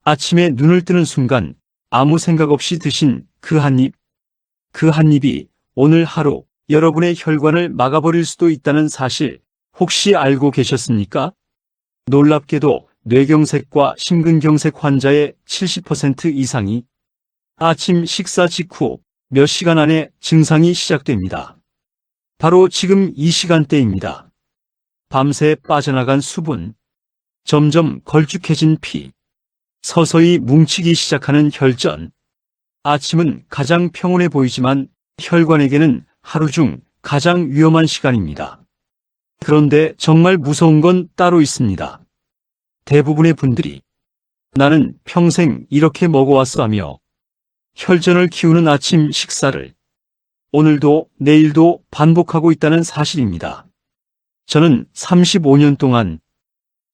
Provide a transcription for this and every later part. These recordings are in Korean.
아침에 눈을 뜨는 순간 아무 생각 없이 드신 그 한 입, 그 한 입이 오늘 하루 여러분의 혈관을 막아버릴 수도 있다는 사실 혹시 알고 계셨습니까? 놀랍게도 뇌경색과 심근경색 환자의 70% 이상이 아침 식사 직후 몇 시간 안에 증상이 시작됩니다. 바로 지금 이 시간대입니다. 밤새 빠져나간 수분, 점점 걸쭉해진 피, 서서히 뭉치기 시작하는 혈전. 아침은 가장 평온해 보이지만 혈관에게는 하루 중 가장 위험한 시간입니다. 그런데 정말 무서운 건 따로 있습니다. 대부분의 분들이 나는 평생 이렇게 먹어왔어 하며 혈전을 키우는 아침 식사를 오늘도 내일도 반복하고 있다는 사실입니다. 저는 35년 동안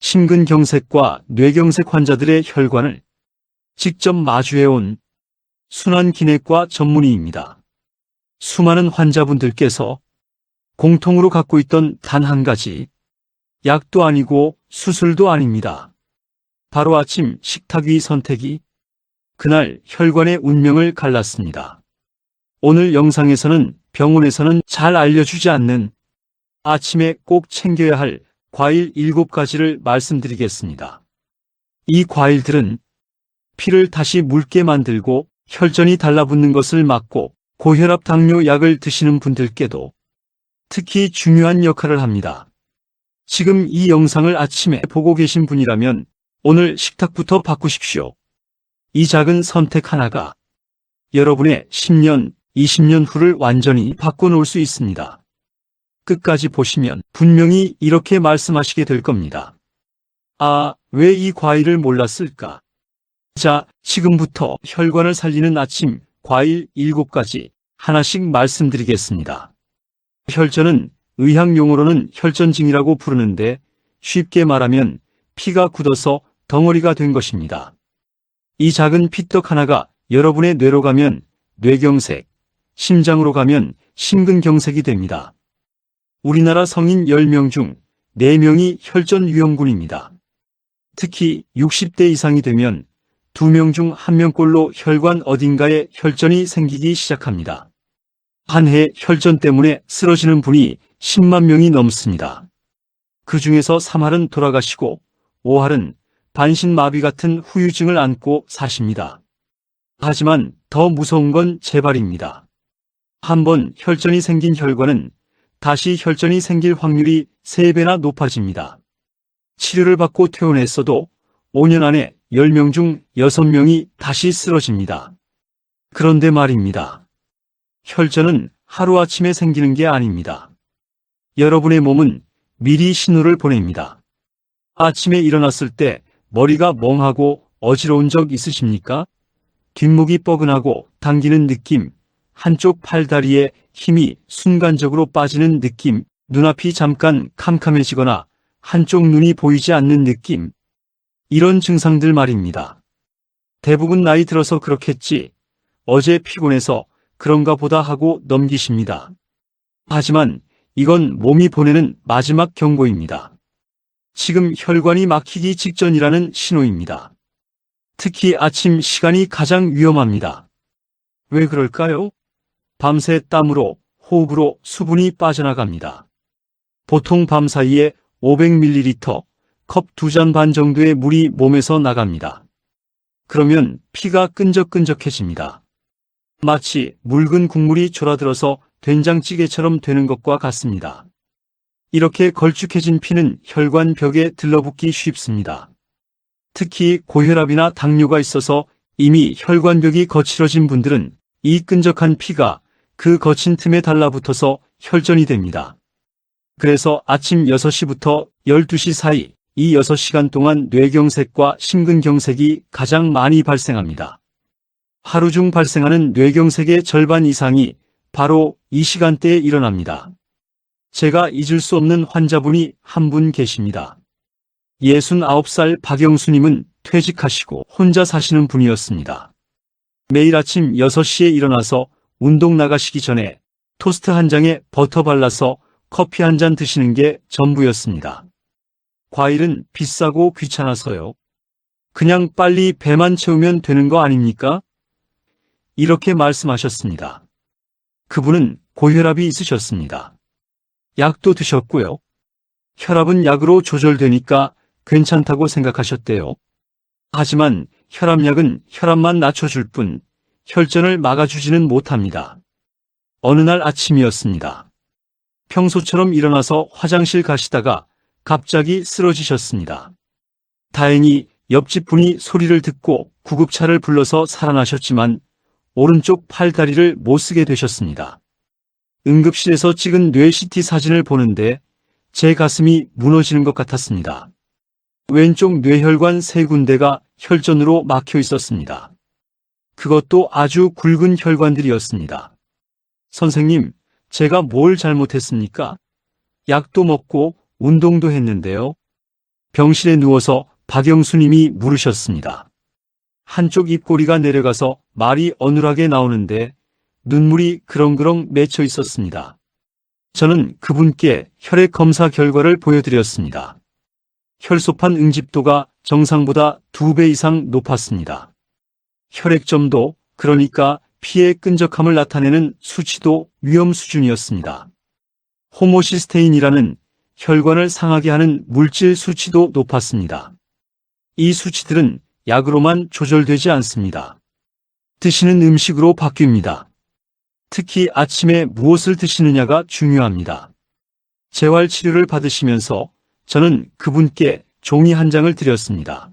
심근경색과 뇌경색 환자들의 혈관을 직접 마주해온 순환기내과 전문의입니다. 수많은 환자분들께서 공통으로 갖고 있던 단 한 가지, 약도 아니고 수술도 아닙니다. 바로 아침 식탁 위 선택이 그날 혈관의 운명을 갈랐습니다. 오늘 영상에서는 병원에서는 잘 알려주지 않는 아침에 꼭 챙겨야 할 과일 7가지를 말씀드리겠습니다. 이 과일들은 피를 다시 묽게 만들고 혈전이 달라붙는 것을 막고 고혈압 당뇨 약을 드시는 분들께도 특히 중요한 역할을 합니다. 지금 이 영상을 아침에 보고 계신 분이라면 오늘 식탁부터 바꾸십시오. 이 작은 선택 하나가 여러분의 10년, 20년 후를 완전히 바꿔놓을 수 있습니다. 끝까지 보시면 분명히 이렇게 말씀하시게 될 겁니다. 아, 왜 이 과일을 몰랐을까? 자, 지금부터 혈관을 살리는 아침 과일 7가지 하나씩 말씀드리겠습니다. 혈전은 의학 용어로는 혈전증이라고 부르는데 쉽게 말하면 피가 굳어서 덩어리가 된 것입니다. 이 작은 피떡 하나가 여러분의 뇌로 가면 뇌경색, 심장으로 가면 심근경색이 됩니다. 우리나라 성인 10명 중 4명이 혈전 위험군입니다. 특히 60대 이상이 되면 2명 중 1명꼴로 혈관 어딘가에 혈전이 생기기 시작합니다. 한 해 혈전 때문에 쓰러지는 분이 10만 명이 넘습니다. 그 중에서 3할은 돌아가시고 5할은 반신마비 같은 후유증을 안고 사십니다. 하지만 더 무서운 건 재발입니다. 한번 혈전이 생긴 혈관은 다시 혈전이 생길 확률이 3배나 높아집니다. 치료를 받고 퇴원했어도 5년 안에 10명 중 6명이 다시 쓰러집니다. 그런데 말입니다. 혈전은 하루아침에 생기는 게 아닙니다. 여러분의 몸은 미리 신호를 보냅니다. 아침에 일어났을 때 머리가 멍하고 어지러운 적 있으십니까? 뒷목이 뻐근하고 당기는 느낌, 한쪽 팔다리에 힘이 순간적으로 빠지는 느낌, 눈앞이 잠깐 캄캄해지거나 한쪽 눈이 보이지 않는 느낌. 이런 증상들 말입니다. 대부분 나이 들어서 그렇겠지, 어제 피곤해서 그런가 보다 하고 넘기십니다. 하지만 이건 몸이 보내는 마지막 경고입니다. 지금 혈관이 막히기 직전이라는 신호입니다. 특히 아침 시간이 가장 위험합니다. 왜 그럴까요? 밤새 땀으로, 호흡으로 수분이 빠져나갑니다. 보통 밤 사이에 500ml, 컵 2잔 반 정도의 물이 몸에서 나갑니다. 그러면 피가 끈적끈적해집니다. 마치 묽은 국물이 졸아들어서 된장찌개처럼 되는 것과 같습니다. 이렇게 걸쭉해진 피는 혈관 벽에 들러붙기 쉽습니다. 특히 고혈압이나 당뇨가 있어서 이미 혈관벽이 거칠어진 분들은 이 끈적한 피가 그 거친 틈에 달라붙어서 혈전이 됩니다. 그래서 아침 6시부터 12시 사이 이 6시간 동안 뇌경색과 심근경색이 가장 많이 발생합니다. 하루 중 발생하는 뇌경색의 절반 이상이 바로 이 시간대에 일어납니다. 제가 잊을 수 없는 환자분이 한 분 계십니다. 69살 박영수님은 퇴직하시고 혼자 사시는 분이었습니다. 매일 아침 6시에 일어나서 운동 나가시기 전에 토스트 한 장에 버터 발라서 커피 한 잔 드시는 게 전부였습니다. 과일은 비싸고 귀찮아서요. 그냥 빨리 배만 채우면 되는 거 아닙니까? 이렇게 말씀하셨습니다. 그분은 고혈압이 있으셨습니다. 약도 드셨고요. 혈압은 약으로 조절되니까 괜찮다고 생각하셨대요. 하지만 혈압약은 혈압만 낮춰줄 뿐 혈전을 막아주지는 못합니다. 어느 날 아침이었습니다. 평소처럼 일어나서 화장실 가시다가 갑자기 쓰러지셨습니다. 다행히 옆집 분이 소리를 듣고 구급차를 불러서 살아나셨지만 오른쪽 팔다리를 못 쓰게 되셨습니다. 응급실에서 찍은 뇌 CT 사진을 보는데 제 가슴이 무너지는 것 같았습니다. 왼쪽 뇌혈관 3군데가 혈전으로 막혀 있었습니다. 그것도 아주 굵은 혈관들이었습니다. 선생님, 제가 뭘 잘못했습니까? 약도 먹고 운동도 했는데요. 병실에 누워서 박영수님이 물으셨습니다. 한쪽 입꼬리가 내려가서 말이 어눌하게 나오는데 눈물이 그렁그렁 맺혀 있었습니다. 저는 그분께 혈액 검사 결과를 보여드렸습니다. 혈소판 응집도가 정상보다 2배 이상 높았습니다. 혈액점도, 그러니까 피의 끈적함을 나타내는 수치도 위험 수준이었습니다. 호모시스테인이라는 혈관을 상하게 하는 물질 수치도 높았습니다. 이 수치들은 약으로만 조절되지 않습니다. 드시는 음식으로 바뀝니다. 특히 아침에 무엇을 드시느냐가 중요합니다. 재활치료를 받으시면서 저는 그분께 종이 한 장을 드렸습니다.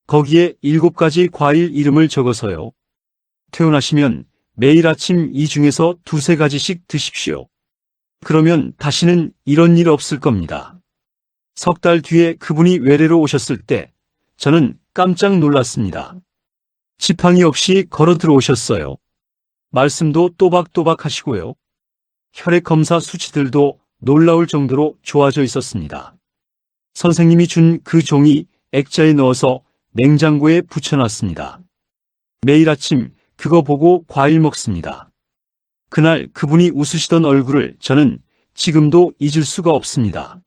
거기에 7가지 과일 이름을 적어서요. 퇴원하시면 매일 아침 이 중에서 2~3가지씩 드십시오. 그러면 다시는 이런 일 없을 겁니다. 석 달 뒤에 그분이 외래로 오셨을 때 저는 깜짝 놀랐습니다. 지팡이 없이 걸어 들어오셨어요. 말씀도 또박또박 하시고요. 혈액 검사 수치들도 놀라울 정도로 좋아져 있었습니다. 선생님이 준 그 종이 액자에 넣어서 냉장고에 붙여놨습니다. 매일 아침 그거 보고 과일 먹습니다. 그날 그분이 웃으시던 얼굴을 저는 지금도 잊을 수가 없습니다.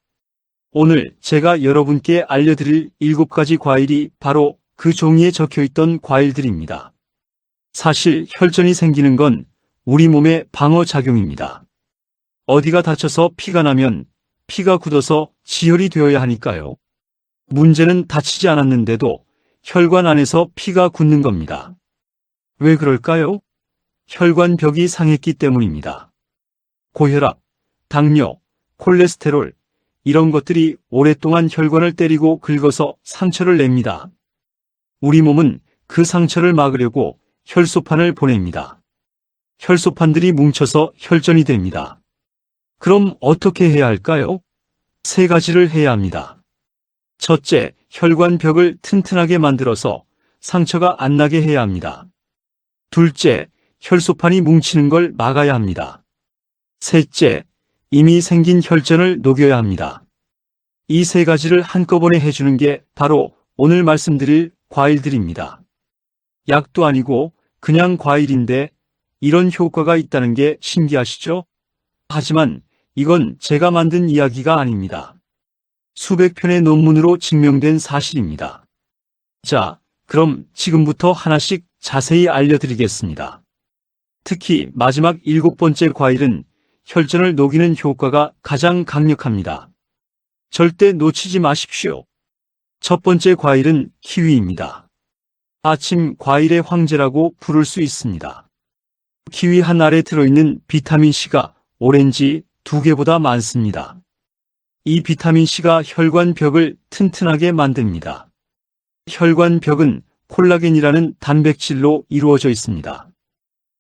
오늘 제가 여러분께 알려드릴 7가지 과일이 바로 그 종이에 적혀있던 과일들입니다. 사실 혈전이 생기는 건 우리 몸의 방어작용입니다. 어디가 다쳐서 피가 나면 피가 굳어서 지혈이 되어야 하니까요. 문제는 다치지 않았는데도 혈관 안에서 피가 굳는 겁니다. 왜 그럴까요? 혈관벽이 상했기 때문입니다. 고혈압, 당뇨, 콜레스테롤, 이런 것들이 오랫동안 혈관을 때리고 긁어서 상처를 냅니다. 우리 몸은 그 상처를 막으려고 혈소판을 보냅니다. 혈소판들이 뭉쳐서 혈전이 됩니다. 그럼 어떻게 해야 할까요? 3가지를 해야 합니다. 첫째, 혈관벽을 튼튼하게 만들어서 상처가 안 나게 해야 합니다. 둘째, 혈소판이 뭉치는 걸 막아야 합니다. 셋째, 이미 생긴 혈전을 녹여야 합니다. 이 3가지를 한꺼번에 해주는 게 바로 오늘 말씀드릴 과일들입니다. 약도 아니고 그냥 과일인데 이런 효과가 있다는 게 신기하시죠? 하지만 이건 제가 만든 이야기가 아닙니다. 수백 편의 논문으로 증명된 사실입니다. 자, 그럼 지금부터 하나씩 자세히 알려드리겠습니다. 특히 마지막 7번째 과일은 혈전을 녹이는 효과가 가장 강력합니다. 절대 놓치지 마십시오. 첫 번째 과일은 키위입니다. 아침 과일의 황제라고 부를 수 있습니다. 키위 한 알에 들어있는 비타민C가 오렌지 2개보다 많습니다. 이 비타민C가 혈관벽을 튼튼하게 만듭니다. 혈관벽은 콜라겐이라는 단백질로 이루어져 있습니다.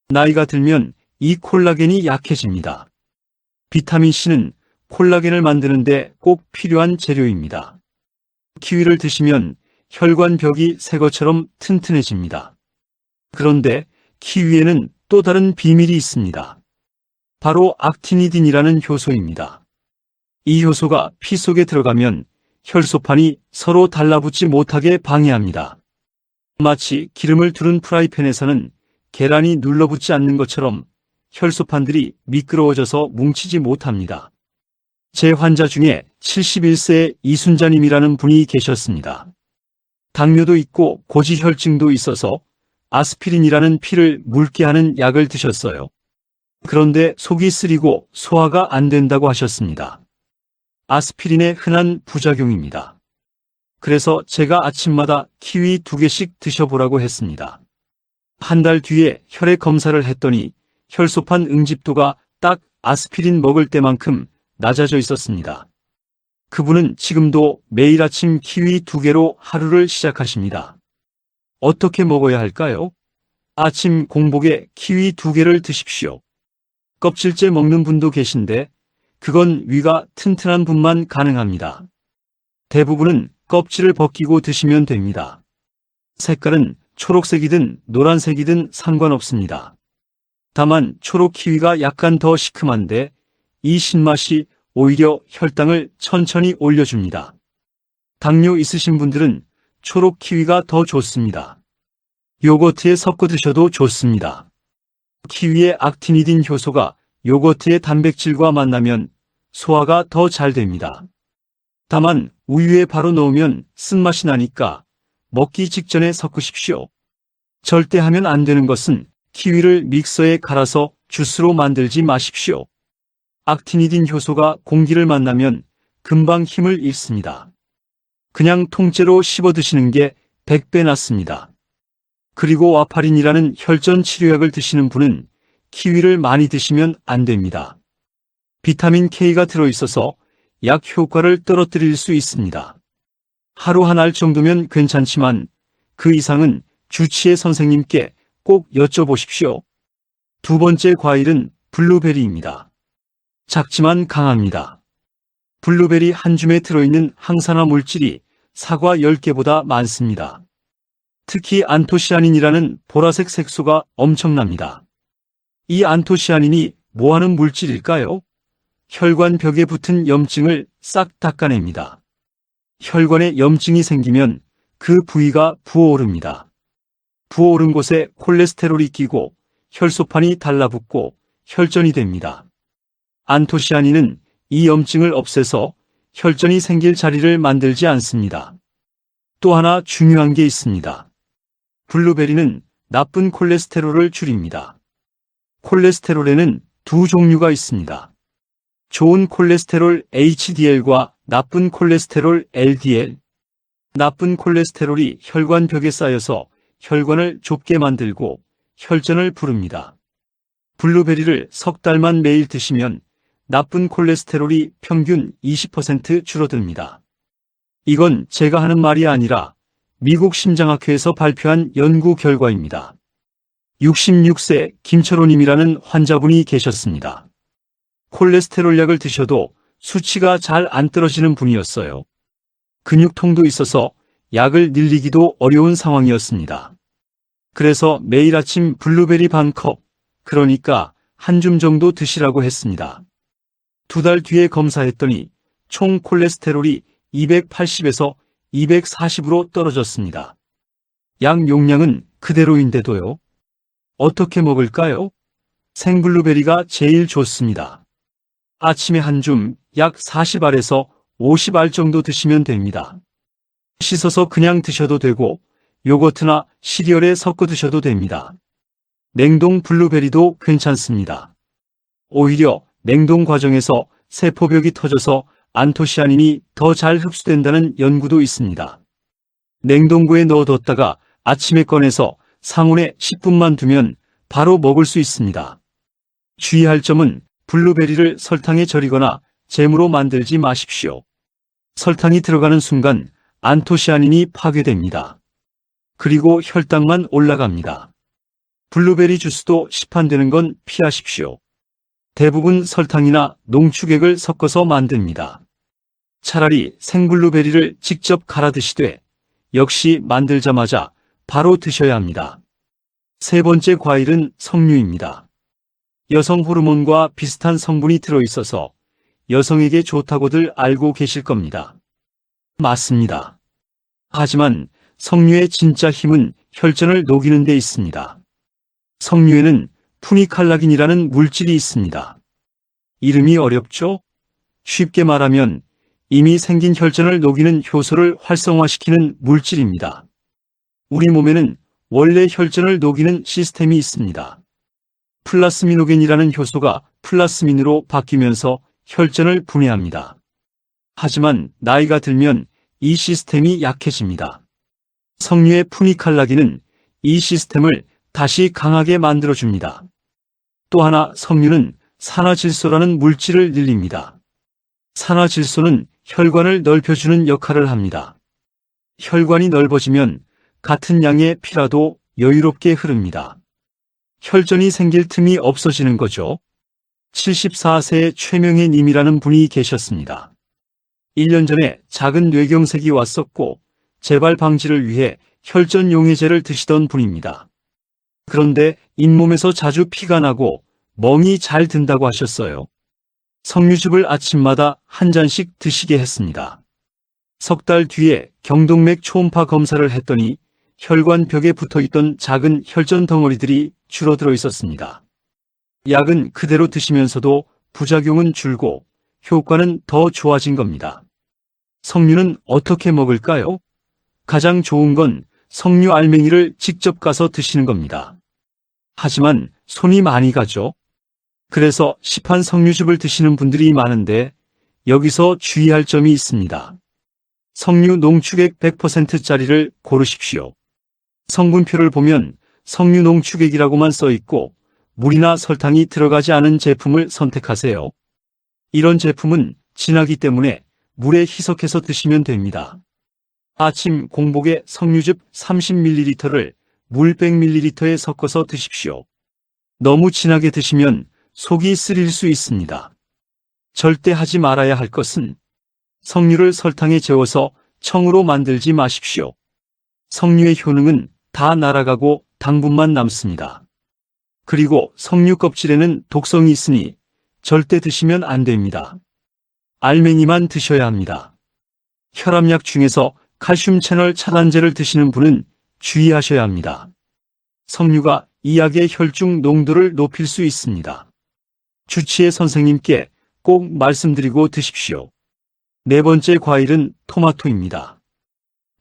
나이가 들면 이 콜라겐이 약해집니다. 비타민C는 콜라겐을 만드는데 꼭 필요한 재료입니다. 키위를 드시면 혈관벽이 새 것처럼 튼튼해집니다. 그런데 키위에는 또 다른 비밀이 있습니다. 바로 악티니딘이라는 효소입니다. 이 효소가 피 속에 들어가면 혈소판이 서로 달라붙지 못하게 방해합니다. 마치 기름을 두른 프라이팬에서는 계란이 눌러붙지 않는 것처럼 혈소판들이 미끄러워져서 뭉치지 못합니다. 제 환자 중에 71세의 이순자님이라는 분이 계셨습니다. 당뇨도 있고 고지혈증도 있어서 아스피린이라는 피를 묽게 하는 약을 드셨어요. 그런데 속이 쓰리고 소화가 안 된다고 하셨습니다. 아스피린의 흔한 부작용입니다. 그래서 제가 아침마다 키위 2개씩 드셔보라고 했습니다. 한 달 뒤에 혈액 검사를 했더니 혈소판 응집도가 딱 아스피린 먹을 때만큼 낮아져 있었습니다. 그분은 지금도 매일 아침 키위 2개로 하루를 시작하십니다. 어떻게 먹어야 할까요? 아침 공복에 키위 2개를 드십시오. 껍질째 먹는 분도 계신데 그건 위가 튼튼한 분만 가능합니다. 대부분은 껍질을 벗기고 드시면 됩니다. 색깔은 초록색이든 노란색이든 상관없습니다. 다만 초록 키위가 약간 더 시큼한데 이 신맛이 오히려 혈당을 천천히 올려줍니다. 당뇨 있으신 분들은 초록 키위가 더 좋습니다. 요거트에 섞어 드셔도 좋습니다. 키위의 악티니딘 효소가 요거트의 단백질과 만나면 소화가 더 잘 됩니다. 다만 우유에 바로 넣으면 쓴맛이 나니까 먹기 직전에 섞으십시오. 절대 하면 안 되는 것은 키위를 믹서에 갈아서 주스로 만들지 마십시오. 악티니딘 효소가 공기를 만나면 금방 힘을 잃습니다. 그냥 통째로 씹어 드시는 게 100배 낫습니다. 그리고 와파린이라는 혈전 치료약을 드시는 분은 키위를 많이 드시면 안 됩니다. 비타민 K가 들어있어서 약 효과를 떨어뜨릴 수 있습니다. 하루 한 알 정도면 괜찮지만 그 이상은 주치의 선생님께 꼭 여쭤보십시오. 두 번째 과일은 블루베리입니다. 작지만 강합니다. 블루베리 한 줌에 들어있는 항산화 물질이 사과 10개보다 많습니다. 특히 안토시아닌이라는 보라색 색소가 엄청납니다. 이 안토시아닌이 뭐하는 물질일까요? 혈관 벽에 붙은 염증을 싹 닦아냅니다. 혈관에 염증이 생기면 그 부위가 부어오릅니다. 부어오른 곳에 콜레스테롤이 끼고 혈소판이 달라붙고 혈전이 됩니다. 안토시아닌은 이 염증을 없애서 혈전이 생길 자리를 만들지 않습니다. 또 하나 중요한 게 있습니다. 블루베리는 나쁜 콜레스테롤을 줄입니다. 콜레스테롤에는 두 종류가 있습니다. 좋은 콜레스테롤 HDL과 나쁜 콜레스테롤 LDL. 나쁜 콜레스테롤이 혈관벽에 쌓여서 혈관을 좁게 만들고 혈전을 부릅니다. 블루베리를 석 달만 매일 드시면 나쁜 콜레스테롤이 평균 20% 줄어듭니다. 이건 제가 하는 말이 아니라 미국 심장학회에서 발표한 연구 결과입니다. 66세 김철호님이라는 환자분이 계셨습니다. 콜레스테롤 약을 드셔도 수치가 잘 안 떨어지는 분이었어요. 근육통도 있어서 약을 늘리기도 어려운 상황이었습니다. 그래서 매일 아침 블루베리 반 컵, 그러니까 한 줌 정도 드시라고 했습니다. 2달 뒤에 검사했더니 총 콜레스테롤이 280에서 240으로 떨어졌습니다. 약 용량은 그대로인데도요. 어떻게 먹을까요? 생블루베리가 제일 좋습니다. 아침에 한 줌 약 40알에서 50알 정도 드시면 됩니다. 씻어서 그냥 드셔도 되고 요거트나 시리얼에 섞어 드셔도 됩니다. 냉동 블루베리도 괜찮습니다. 오히려 냉동 과정에서 세포벽이 터져서 안토시아닌이 더 잘 흡수된다는 연구도 있습니다. 냉동고에 넣어뒀다가 아침에 꺼내서 상온에 10분만 두면 바로 먹을 수 있습니다. 주의할 점은 블루베리를 설탕에 절이거나 잼으로 만들지 마십시오. 설탕이 들어가는 순간 안토시아닌이 파괴됩니다. 그리고 혈당만 올라갑니다. 블루베리 주스도 시판되는 건 피하십시오. 대부분 설탕이나 농축액을 섞어서 만듭니다. 차라리 생블루베리를 직접 갈아 드시되 역시 만들자마자 바로 드셔야 합니다. 세 번째 과일은 석류입니다. 여성 호르몬과 비슷한 성분이 들어있어서 여성에게 좋다고들 알고 계실 겁니다. 맞습니다. 하지만 석류의 진짜 힘은 혈전을 녹이는 데 있습니다. 석류에는 푸니칼라긴이라는 물질이 있습니다. 이름이 어렵죠? 쉽게 말하면 이미 생긴 혈전을 녹이는 효소를 활성화시키는 물질입니다. 우리 몸에는 원래 혈전을 녹이는 시스템이 있습니다. 플라스미노겐이라는 효소가 플라스민으로 바뀌면서 혈전을 분해합니다. 하지만 나이가 들면 이 시스템이 약해집니다. 석류의 푸니칼라겐은 이 시스템을 다시 강하게 만들어줍니다. 또 하나 석류는 산화질소라는 물질을 늘립니다. 산화질소는 혈관을 넓혀주는 역할을 합니다. 혈관이 넓어지면 같은 양의 피라도 여유롭게 흐릅니다. 혈전이 생길 틈이 없어지는 거죠. 74세의 최명혜 님이라는 분이 계셨습니다. 1년 전에 작은 뇌경색이 왔었고 재발 방지를 위해 혈전 용해제를 드시던 분입니다. 그런데 잇몸에서 자주 피가 나고 멍이 잘 든다고 하셨어요. 석류즙을 아침마다 한 잔씩 드시게 했습니다. 석 달 뒤에 경동맥 초음파 검사를 했더니 혈관 벽에 붙어있던 작은 혈전 덩어리들이 줄어들어 있었습니다. 약은 그대로 드시면서도 부작용은 줄고 효과는 더 좋아진 겁니다. 석류는 어떻게 먹을까요? 가장 좋은 건 석류 알맹이를 직접 가서 드시는 겁니다. 하지만 손이 많이 가죠. 그래서 시판 석류즙을 드시는 분들이 많은데 여기서 주의할 점이 있습니다. 석류 농축액 100%짜리를 고르십시오. 성분표를 보면 석류 농축액이라고만 써 있고 물이나 설탕이 들어가지 않은 제품을 선택하세요. 이런 제품은 진하기 때문에 물에 희석해서 드시면 됩니다. 아침 공복에 석류즙 30ml를 물 100ml에 섞어서 드십시오. 너무 진하게 드시면 속이 쓰릴 수 있습니다. 절대 하지 말아야 할 것은 석류를 설탕에 재워서 청으로 만들지 마십시오. 석류의 효능은 다 날아가고 당분만 남습니다. 그리고 석류 껍질에는 독성이 있으니 절대 드시면 안 됩니다. 알맹이만 드셔야 합니다. 혈압약 중에서 칼슘 채널 차단제를 드시는 분은 주의하셔야 합니다. 석류가 이 약의 혈중 농도를 높일 수 있습니다. 주치의 선생님께 꼭 말씀드리고 드십시오. 네 번째 과일은 토마토입니다.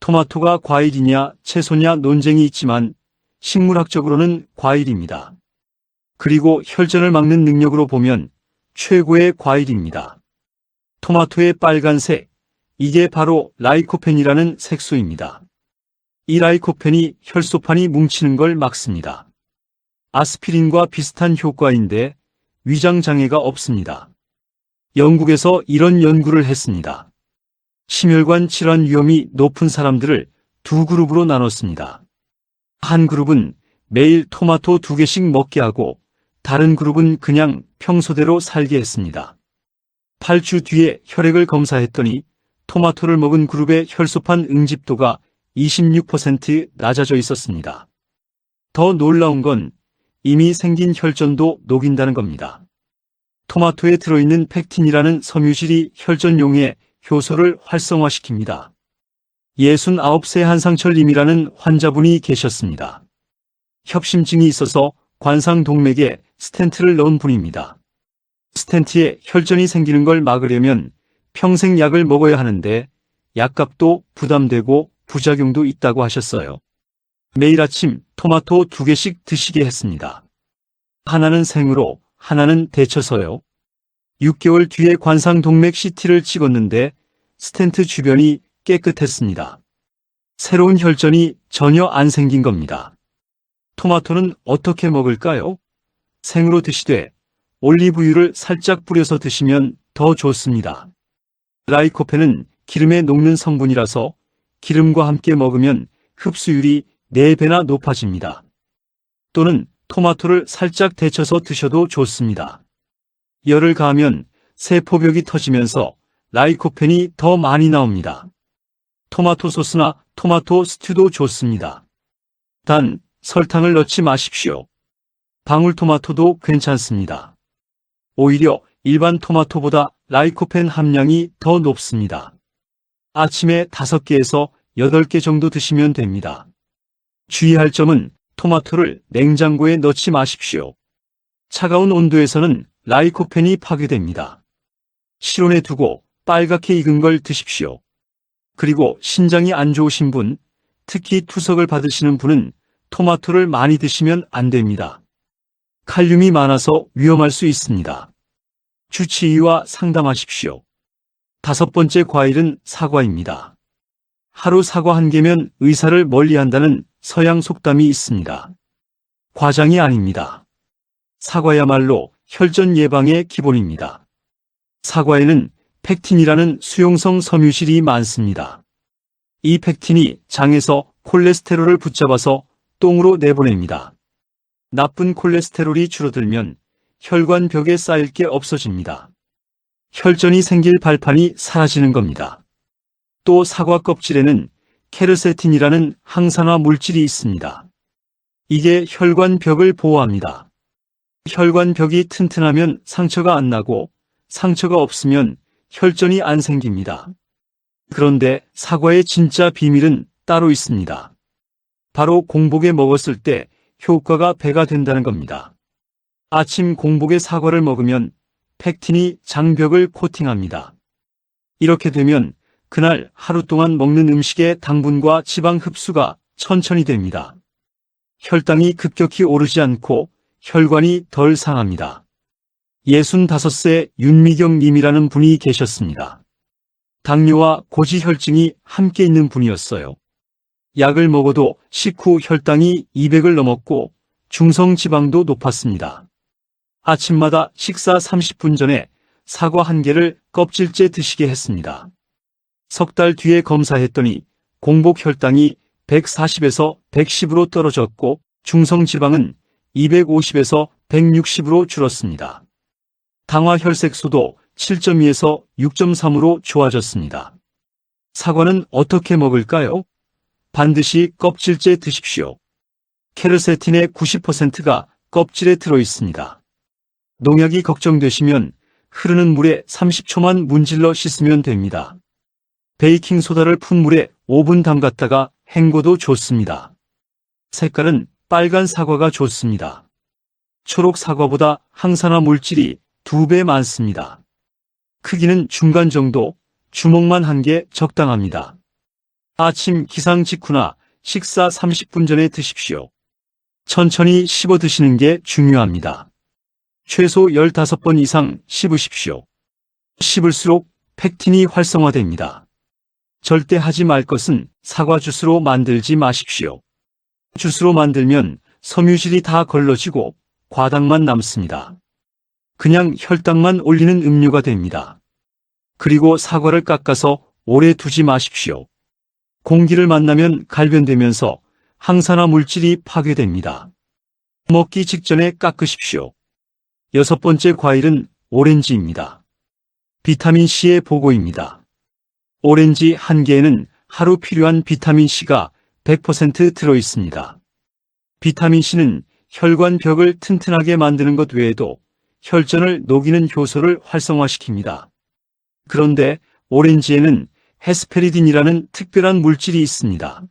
토마토가 과일이냐 채소냐 논쟁이 있지만 식물학적으로는 과일입니다. 그리고 혈전을 막는 능력으로 보면 최고의 과일입니다. 토마토의 빨간색, 이게 바로 라이코펜이라는 색소입니다. 이 라이코펜이 혈소판이 뭉치는 걸 막습니다. 아스피린과 비슷한 효과인데 위장 장애가 없습니다. 영국에서 이런 연구를 했습니다. 심혈관 질환 위험이 높은 사람들을 두 그룹으로 나눴습니다. 한 그룹은 매일 토마토 2개씩 먹게 하고 다른 그룹은 그냥 평소대로 살게 했습니다. 8주 뒤에 혈액을 검사했더니 토마토를 먹은 그룹의 혈소판 응집도가 26% 낮아져 있었습니다. 더 놀라운 건 이미 생긴 혈전도 녹인다는 겁니다. 토마토에 들어있는 팩틴이라는 섬유질이 혈전용의 효소를 활성화시킵니다. 69세 한상철님이라는 환자분이 계셨습니다. 협심증이 있어서 관상동맥에 스텐트를 넣은 분입니다. 스텐트에 혈전이 생기는 걸 막으려면 평생 약을 먹어야 하는데 약값도 부담되고 부작용도 있다고 하셨어요. 매일 아침 토마토 2개씩 드시게 했습니다. 하나는 생으로, 하나는 데쳐서요. 6개월 뒤에 관상동맥 CT를 찍었는데 스텐트 주변이 깨끗했습니다. 새로운 혈전이 전혀 안 생긴 겁니다. 토마토는 어떻게 먹을까요? 생으로 드시되 올리브유를 살짝 뿌려서 드시면 더 좋습니다. 라이코펜은 기름에 녹는 성분이라서 기름과 함께 먹으면 흡수율이 4배나 높아집니다. 또는 토마토를 살짝 데쳐서 드셔도 좋습니다. 열을 가하면 세포벽이 터지면서 라이코펜이 더 많이 나옵니다. 토마토 소스나 토마토 스튜도 좋습니다. 단 설탕을 넣지 마십시오. 방울토마토도 괜찮습니다. 오히려 일반 토마토보다 라이코펜 함량이 더 높습니다. 아침에 5개에서 8개 정도 드시면 됩니다. 주의할 점은 토마토를 냉장고에 넣지 마십시오. 차가운 온도에서는 라이코펜이 파괴됩니다. 실온에 두고 빨갛게 익은 걸 드십시오. 그리고 신장이 안 좋으신 분, 특히 투석을 받으시는 분은 토마토를 많이 드시면 안 됩니다. 칼륨이 많아서 위험할 수 있습니다. 주치의와 상담하십시오. 5번째 과일은 사과입니다. 하루 사과 1개면 의사를 멀리한다는 서양 속담이 있습니다. 과장이 아닙니다. 사과야말로 혈전 예방의 기본입니다. 사과에는 펙틴이라는 수용성 섬유질이 많습니다. 이 펙틴이 장에서 콜레스테롤을 붙잡아서 똥으로 내보냅니다. 나쁜 콜레스테롤이 줄어들면 혈관벽에 쌓일 게 없어집니다. 혈전이 생길 발판이 사라지는 겁니다. 또 사과 껍질에는 케르세틴이라는 항산화 물질이 있습니다. 이게 혈관벽을 보호합니다. 혈관벽이 튼튼하면 상처가 안 나고 상처가 없으면 혈전이 안 생깁니다. 그런데 사과의 진짜 비밀은 따로 있습니다. 바로 공복에 먹었을 때 효과가 배가 된다는 겁니다. 아침 공복에 사과를 먹으면 펙틴이 장벽을 코팅합니다. 이렇게 되면 그날 하루 동안 먹는 음식의 당분과 지방 흡수가 천천히 됩니다. 혈당이 급격히 오르지 않고 혈관이 덜 상합니다. 65세 윤미경 님이라는 분이 계셨습니다. 당뇨와 고지혈증이 함께 있는 분이었어요. 약을 먹어도 식후 혈당이 200을 넘었고 중성지방도 높았습니다. 아침마다 식사 30분 전에 사과 1개를 껍질째 드시게 했습니다. 석 달 뒤에 검사했더니 공복 혈당이 140에서 110으로 떨어졌고 중성지방은 250에서 160으로 줄었습니다. 당화혈색소도 7.2에서 6.3으로 좋아졌습니다. 사과는 어떻게 먹을까요? 반드시 껍질째 드십시오. 케르세틴의 90%가 껍질에 들어 있습니다. 농약이 걱정되시면 흐르는 물에 30초만 문질러 씻으면 됩니다. 베이킹소다를 푼 물에 5분 담갔다가 헹궈도 좋습니다. 색깔은 빨간 사과가 좋습니다. 초록 사과보다 항산화 물질이 2배 많습니다. 크기는 중간 정도, 주먹만 1개 적당합니다. 아침 기상 직후나 식사 30분 전에 드십시오. 천천히 씹어 드시는 게 중요합니다. 최소 15번 이상 씹으십시오. 씹을수록 펙틴이 활성화됩니다. 절대 하지 말 것은 사과 주스로 만들지 마십시오. 주스로 만들면 섬유질이 다 걸러지고 과당만 남습니다. 그냥 혈당만 올리는 음료가 됩니다. 그리고 사과를 깎아서 오래 두지 마십시오. 공기를 만나면 갈변되면서 항산화 물질이 파괴됩니다. 먹기 직전에 깎으십시오. 6번째 과일은 오렌지입니다. 비타민C의 보고입니다. 오렌지 1개에는 하루 필요한 비타민C가 100% 들어있습니다. 비타민C는 혈관벽을 튼튼하게 만드는 것 외에도 혈전을 녹이는 효소를 활성화시킵니다. 그런데 오렌지에는 헤스페리딘이라는 특별한 물질이 있습니다.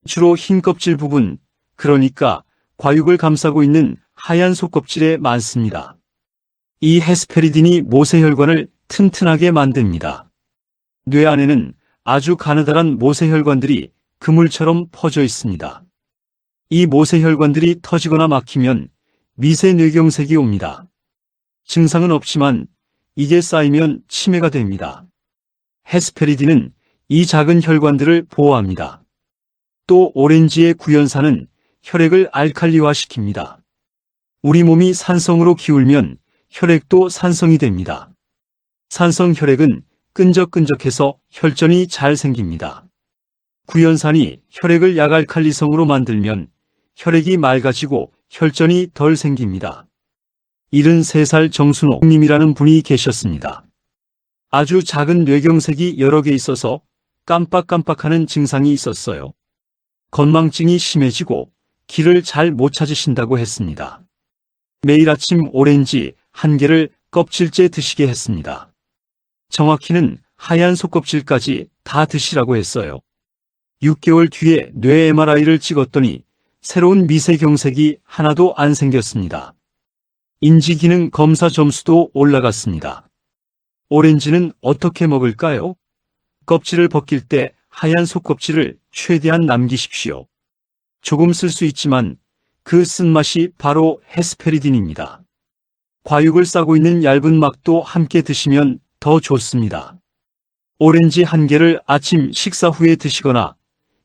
주로 흰 껍질 부분, 그러니까 과육을 감싸고 있는 하얀 속껍질에 많습니다. 이 헤스페리딘이 모세혈관을 튼튼하게 만듭니다. 뇌 안에는 아주 가느다란 모세혈관들이 그물처럼 퍼져 있습니다. 이 모세혈관들이 터지거나 막히면 미세뇌경색이 옵니다. 증상은 없지만 이게 쌓이면 치매가 됩니다. 헤스페리딘은 이 작은 혈관들을 보호합니다. 또 오렌지의 구연산은 혈액을 알칼리화시킵니다. 우리 몸이 산성으로 기울면 혈액도 산성이 됩니다. 산성 혈액은 끈적끈적해서 혈전이 잘 생깁니다. 구연산이 혈액을 약알칼리성으로 만들면 혈액이 맑아지고 혈전이 덜 생깁니다. 73살 정순옥님이라는 분이 계셨습니다. 아주 작은 뇌경색이 여러 개 있어서 깜빡깜빡하는 증상이 있었어요. 건망증이 심해지고 길을 잘 못 찾으신다고 했습니다. 매일 아침 오렌지 1개를 껍질째 드시게 했습니다. 정확히는 하얀 속껍질까지 다 드시라고 했어요. 6개월 뒤에 뇌 MRI를 찍었더니 새로운 미세경색이 하나도 안 생겼습니다. 인지기능 검사 점수도 올라갔습니다. 오렌지는 어떻게 먹을까요? 껍질을 벗길 때 하얀 속껍질을 최대한 남기십시오. 조금 쓸 수 있지만 그 쓴맛이 바로 헤스페리딘입니다. 과육을 싸고 있는 얇은 막도 함께 드시면 더 좋습니다. 오렌지 한 개를 아침 식사 후에 드시거나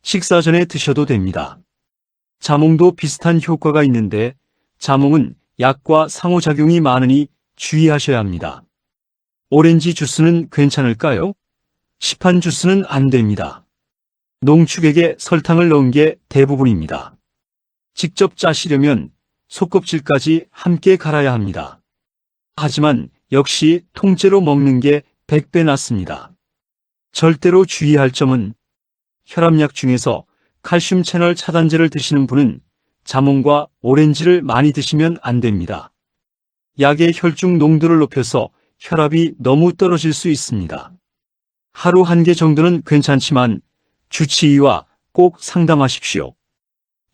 식사 전에 드셔도 됩니다. 자몽도 비슷한 효과가 있는데 자몽은 약과 상호작용이 많으니 주의하셔야 합니다. 오렌지 주스는 괜찮을까요? 시판 주스는 안 됩니다. 농축액에 설탕을 넣은 게 대부분입니다. 직접 짜시려면 속껍질까지 함께 갈아야 합니다. 하지만 역시 통째로 먹는 게 100배 낫습니다. 절대로 주의할 점은 혈압약 중에서 칼슘 채널 차단제를 드시는 분은 자몽과 오렌지를 많이 드시면 안 됩니다. 약의 혈중 농도를 높여서 혈압이 너무 떨어질 수 있습니다. 하루 한 개 정도는 괜찮지만 주치의와 꼭 상담하십시오.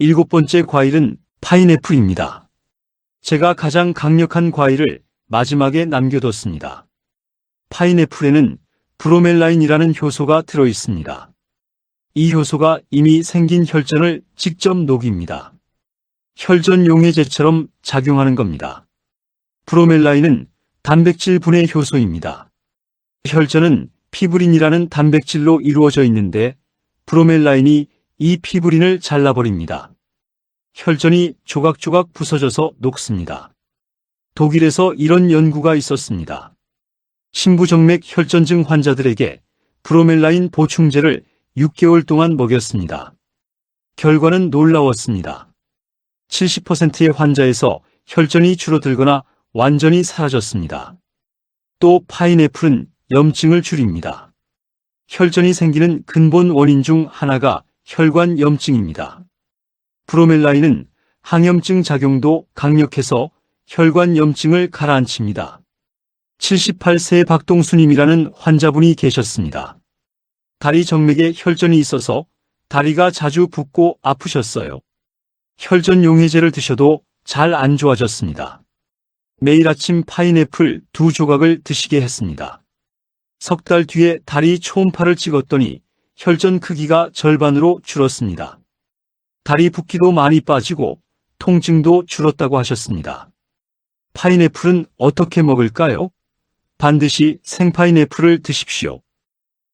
7번째 과일은 파인애플입니다. 제가 가장 강력한 과일을 마지막에 남겨뒀습니다. 파인애플에는 브로멜라인이라는 효소가 들어있습니다. 이 효소가 이미 생긴 혈전을 직접 녹입니다. 혈전 용해제처럼 작용하는 겁니다. 브로멜라인은 단백질 분해 효소입니다. 혈전은 피브린이라는 단백질로 이루어져 있는데 브로멜라인이 이 피브린을 잘라버립니다. 혈전이 조각조각 부서져서 녹습니다. 독일에서 이런 연구가 있었습니다. 심부정맥 혈전증 환자들에게 브로멜라인 보충제를 6개월 동안 먹였습니다. 결과는 놀라웠습니다. 70%의 환자에서 혈전이 줄어들거나 완전히 사라졌습니다. 또 파인애플은 염증을 줄입니다. 혈전이 생기는 근본 원인 중 하나가 혈관 염증입니다. 브로멜라인은 항염증 작용도 강력해서 혈관 염증을 가라앉힙니다. 78세의 박동수님이라는 환자분이 계셨습니다. 다리 정맥에 혈전이 있어서 다리가 자주 붓고 아프셨어요. 혈전 용해제를 드셔도 잘 안 좋아졌습니다. 매일 아침 파인애플 2조각을 드시게 했습니다. 석 달 뒤에 다리 초음파를 찍었더니 혈전 크기가 절반으로 줄었습니다. 다리 붓기도 많이 빠지고 통증도 줄었다고 하셨습니다. 파인애플은 어떻게 먹을까요? 반드시 생파인애플을 드십시오.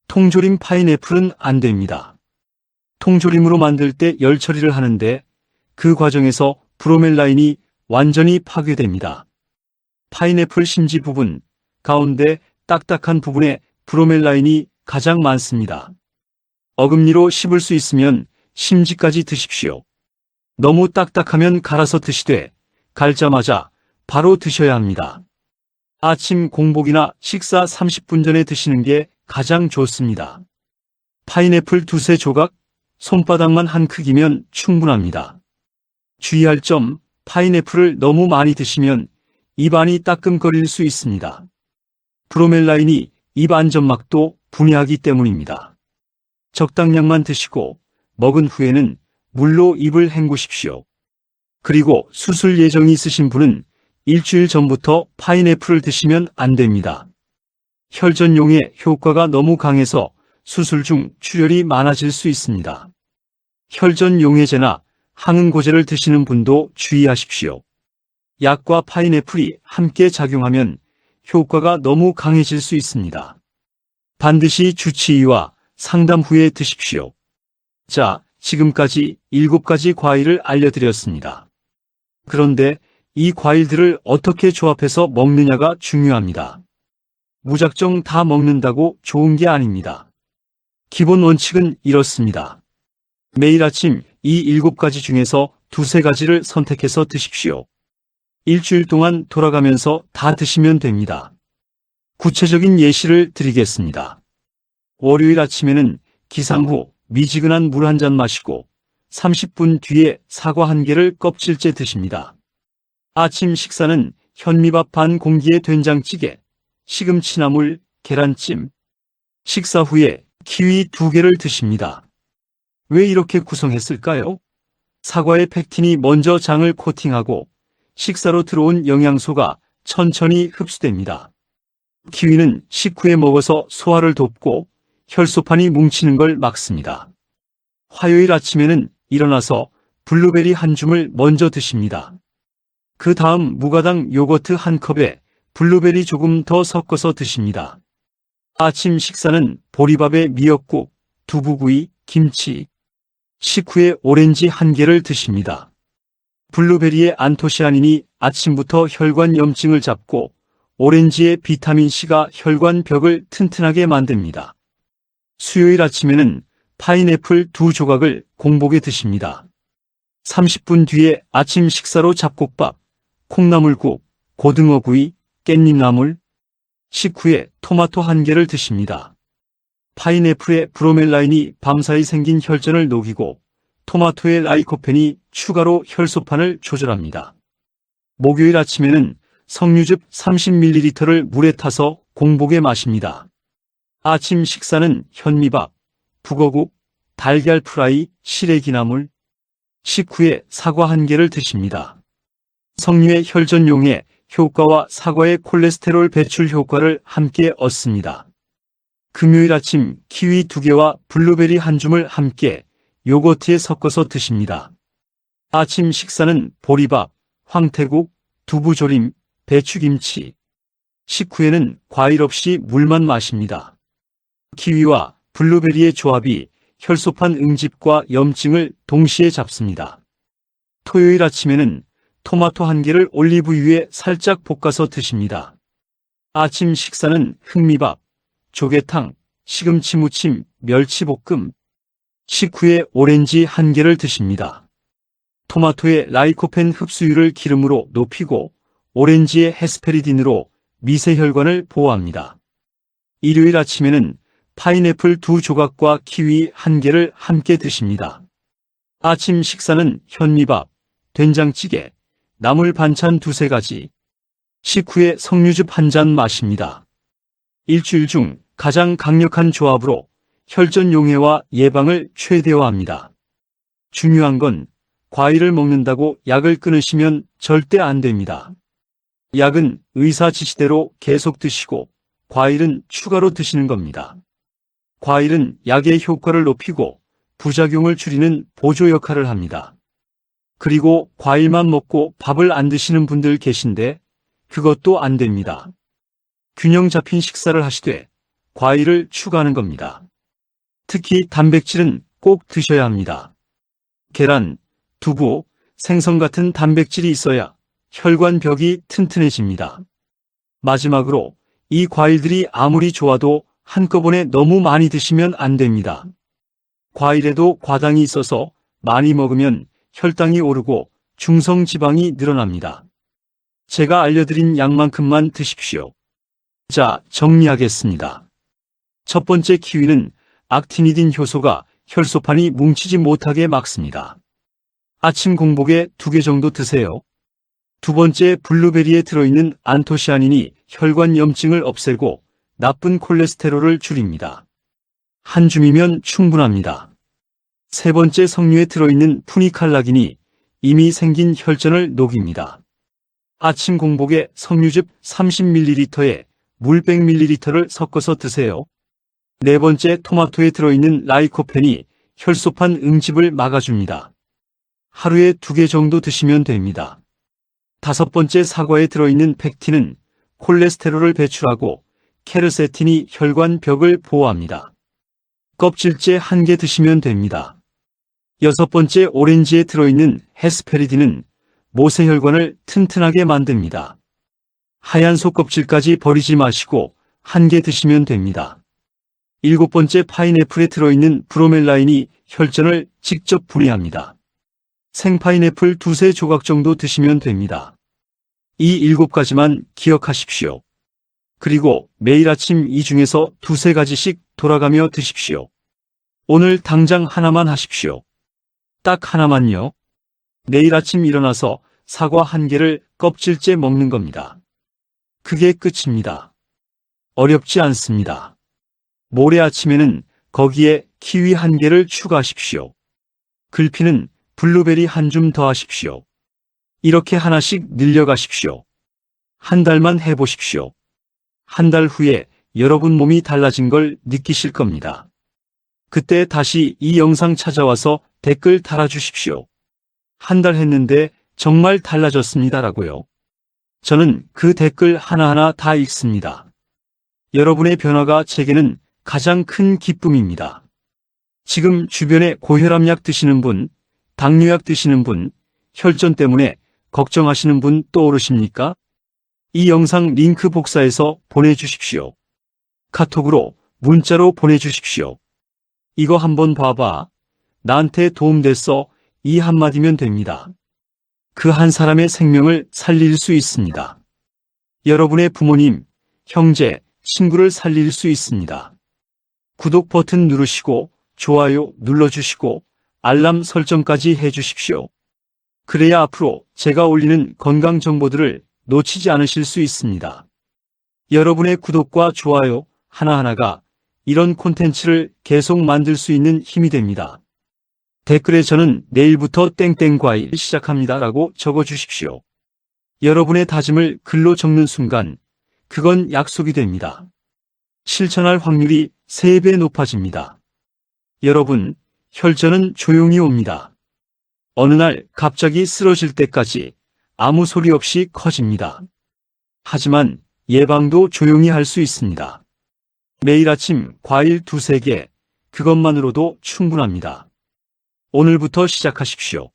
통조림 파인애플은 안 됩니다. 통조림으로 만들 때 열 처리를 하는데 그 과정에서 브로멜라인이 완전히 파괴됩니다. 파인애플 심지 부분, 가운데 딱딱한 부분에 브로멜라인이 가장 많습니다. 어금니로 씹을 수 있으면 심지까지 드십시오. 너무 딱딱하면 갈아서 드시되 갈자마자 바로 드셔야 합니다. 아침 공복이나 식사 30분 전에 드시는 게 가장 좋습니다. 파인애플 2-3조각, 손바닥만 한 크기면 충분합니다. 주의할 점, 파인애플을 너무 많이 드시면 입안이 따끔거릴 수 있습니다. 브로멜라인이 입 안점막도 분해하기 때문입니다. 적당량만 드시고 먹은 후에는 물로 입을 헹구십시오. 그리고 수술 예정이 있으신 분은 일주일 전부터 파인애플을 드시면 안 됩니다. 혈전용의 효과가 너무 강해서 수술 중 출혈이 많아질 수 있습니다. 혈전용해제나 항응고제를 드시는 분도 주의하십시오. 약과 파인애플이 함께 작용하면 효과가 너무 강해질 수 있습니다. 반드시 주치의와 상담 후에 드십시오. 자, 지금까지 7가지 과일을 알려드렸습니다. 그런데 이 과일들을 어떻게 조합해서 먹느냐가 중요합니다. 무작정 다 먹는다고 좋은 게 아닙니다. 기본 원칙은 이렇습니다. 매일 아침 이 7가지 중에서 2-3가지를 선택해서 드십시오. 일주일 동안 돌아가면서 다 드시면 됩니다. 구체적인 예시를 드리겠습니다. 월요일 아침에는 기상 후 미지근한 물 한 잔 마시고 30분 뒤에 사과 1개를 껍질째 드십니다. 아침 식사는 현미밥 반 공기에 된장찌개, 시금치나물, 계란찜. 식사 후에 키위 2개를 드십니다. 왜 이렇게 구성했을까요? 사과의 팩틴이 먼저 장을 코팅하고 식사로 들어온 영양소가 천천히 흡수됩니다. 키위는 식후에 먹어서 소화를 돕고 혈소판이 뭉치는 걸 막습니다. 화요일 아침에는 일어나서 블루베리 한 줌을 먼저 드십니다. 그 다음 무가당 요거트 한 컵에 블루베리 조금 더 섞어서 드십니다. 아침 식사는 보리밥에 미역국, 두부구이, 김치, 식후에 오렌지 한 개를 드십니다. 블루베리의 안토시아닌이 아침부터 혈관 염증을 잡고 오렌지의 비타민C가 혈관 벽을 튼튼하게 만듭니다. 수요일 아침에는 파인애플 2조각을 공복에 드십니다. 30분 뒤에 아침 식사로 잡곡밥, 콩나물국, 고등어구이, 깻잎나물, 식후에 토마토 한 개를 드십니다. 파인애플의 브로멜라인이 밤사이 생긴 혈전을 녹이고 토마토의 라이코펜이 추가로 혈소판을 조절합니다. 목요일 아침에는 석류즙 30ml를 물에 타서 공복에 마십니다. 아침 식사는 현미밥, 북어국, 달걀 프라이, 시래기나물, 식후에 사과 한 개를 드십니다. 석류의 혈전용에 효과와 사과의 콜레스테롤 배출 효과를 함께 얻습니다. 금요일 아침 키위 2개와 블루베리 한 줌을 함께 요거트에 섞어서 드십니다. 아침 식사는 보리밥, 황태국, 두부조림, 배추김치, 식후에는 과일 없이 물만 마십니다. 키위와 블루베리의 조합이 혈소판 응집과 염증을 동시에 잡습니다. 토요일 아침에는 토마토 한 개를 올리브유에 살짝 볶아서 드십니다. 아침 식사는 흑미밥, 조개탕, 시금치 무침, 멸치볶음, 식후에 오렌지 한 개를 드십니다. 토마토의 라이코펜 흡수율을 기름으로 높이고 오렌지의 헤스페리딘으로 미세혈관을 보호합니다. 일요일 아침에는 파인애플 2조각과 키위 한 개를 함께 드십니다. 아침 식사는 현미밥, 된장찌개, 나물 반찬 2-3가지, 식후에 석류즙 한 잔 마십니다. 일주일 중 가장 강력한 조합으로 혈전 용해와 예방을 최대화합니다. 중요한 건 과일을 먹는다고 약을 끊으시면 절대 안 됩니다. 약은 의사 지시대로 계속 드시고 과일은 추가로 드시는 겁니다. 과일은 약의 효과를 높이고 부작용을 줄이는 보조 역할을 합니다. 그리고 과일만 먹고 밥을 안 드시는 분들 계신데 그것도 안 됩니다. 균형 잡힌 식사를 하시되 과일을 추가하는 겁니다. 특히 단백질은 꼭 드셔야 합니다. 계란, 두부, 생선 같은 단백질이 있어야 혈관 벽이 튼튼해집니다. 마지막으로 이 과일들이 아무리 좋아도 한꺼번에 너무 많이 드시면 안 됩니다. 과일에도 과당이 있어서 많이 먹으면 혈당이 오르고 중성지방이 늘어납니다. 제가 알려드린 양만큼만 드십시오. 자, 정리하겠습니다. 첫 번째 키위는 악티니딘 효소가 혈소판이 뭉치지 못하게 막습니다. 아침 공복에 2개 정도 드세요. 두 번째, 블루베리에 들어있는 안토시아닌이 혈관 염증을 없애고 나쁜 콜레스테롤을 줄입니다. 한 줌이면 충분합니다. 세 번째, 석류에 들어있는 푸니칼라긴이 이미 생긴 혈전을 녹입니다. 아침 공복에 석류즙 30ml에 물 100ml를 섞어서 드세요. 네 번째, 토마토에 들어있는 라이코펜이 혈소판 응집을 막아줍니다. 하루에 2개 정도 드시면 됩니다. 다섯 번째, 사과에 들어있는 펙틴은 콜레스테롤을 배출하고 케르세틴이 혈관 벽을 보호합니다. 껍질째 1개 드시면 됩니다. 여섯 번째, 오렌지에 들어있는 헤스페리딘은 모세혈관을 튼튼하게 만듭니다. 하얀 속껍질까지 버리지 마시고 1개 드시면 됩니다. 일곱 번째, 파인애플에 들어있는 브로멜라인이 혈전을 직접 분해합니다. 생파인애플 2-3조각 정도 드시면 됩니다. 이 7가지만 기억하십시오. 그리고 매일 아침 이 중에서 2-3가지씩 돌아가며 드십시오. 오늘 당장 하나만 하십시오. 딱 하나만요. 내일 아침 일어나서 사과 1개를 껍질째 먹는 겁니다. 그게 끝입니다. 어렵지 않습니다. 모레 아침에는 거기에 키위 1개를 추가하십시오. 글피는 블루베리 1줌 더하십시오. 이렇게 하나씩 늘려가십시오. 한 달만 해보십시오. 한 달 후에 여러분 몸이 달라진 걸 느끼실 겁니다. 그때 다시 이 영상 찾아와서 댓글 달아주십시오. 한 달 했는데 정말 달라졌습니다라고요. 저는 그 댓글 하나하나 다 읽습니다. 여러분의 변화가 제게는 가장 큰 기쁨입니다. 지금 주변에 고혈압약 드시는 분, 당뇨약 드시는 분, 혈전 때문에 걱정하시는 분 떠오르십니까? 이 영상 링크 복사해서 보내주십시오. 카톡으로, 문자로 보내주십시오. 이거 한번 봐봐. 나한테 도움됐어. 이 한마디면 됩니다. 그 한 사람의 생명을 살릴 수 있습니다. 여러분의 부모님, 형제, 친구를 살릴 수 있습니다. 구독 버튼 누르시고 좋아요 눌러주시고 알람 설정까지 해주십시오. 그래야 앞으로 제가 올리는 건강 정보들을 놓치지 않으실 수 있습니다. 여러분의 구독과 좋아요 하나하나가 이런 콘텐츠를 계속 만들 수 있는 힘이 됩니다. 댓글에 저는 내일부터 땡땡 과일 시작합니다 라고 적어주십시오. 여러분의 다짐을 글로 적는 순간 그건 약속이 됩니다. 실천할 확률이 3배 높아집니다. 여러분, 혈전은 조용히 옵니다. 어느 날 갑자기 쓰러질 때까지 아무 소리 없이 커집니다. 하지만 예방도 조용히 할 수 있습니다. 매일 아침 과일 2-3개, 그것만으로도 충분합니다. 오늘부터 시작하십시오.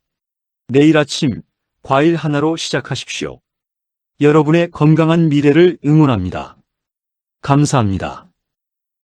내일 아침 과일 하나로 시작하십시오. 여러분의 건강한 미래를 응원합니다. 감사합니다.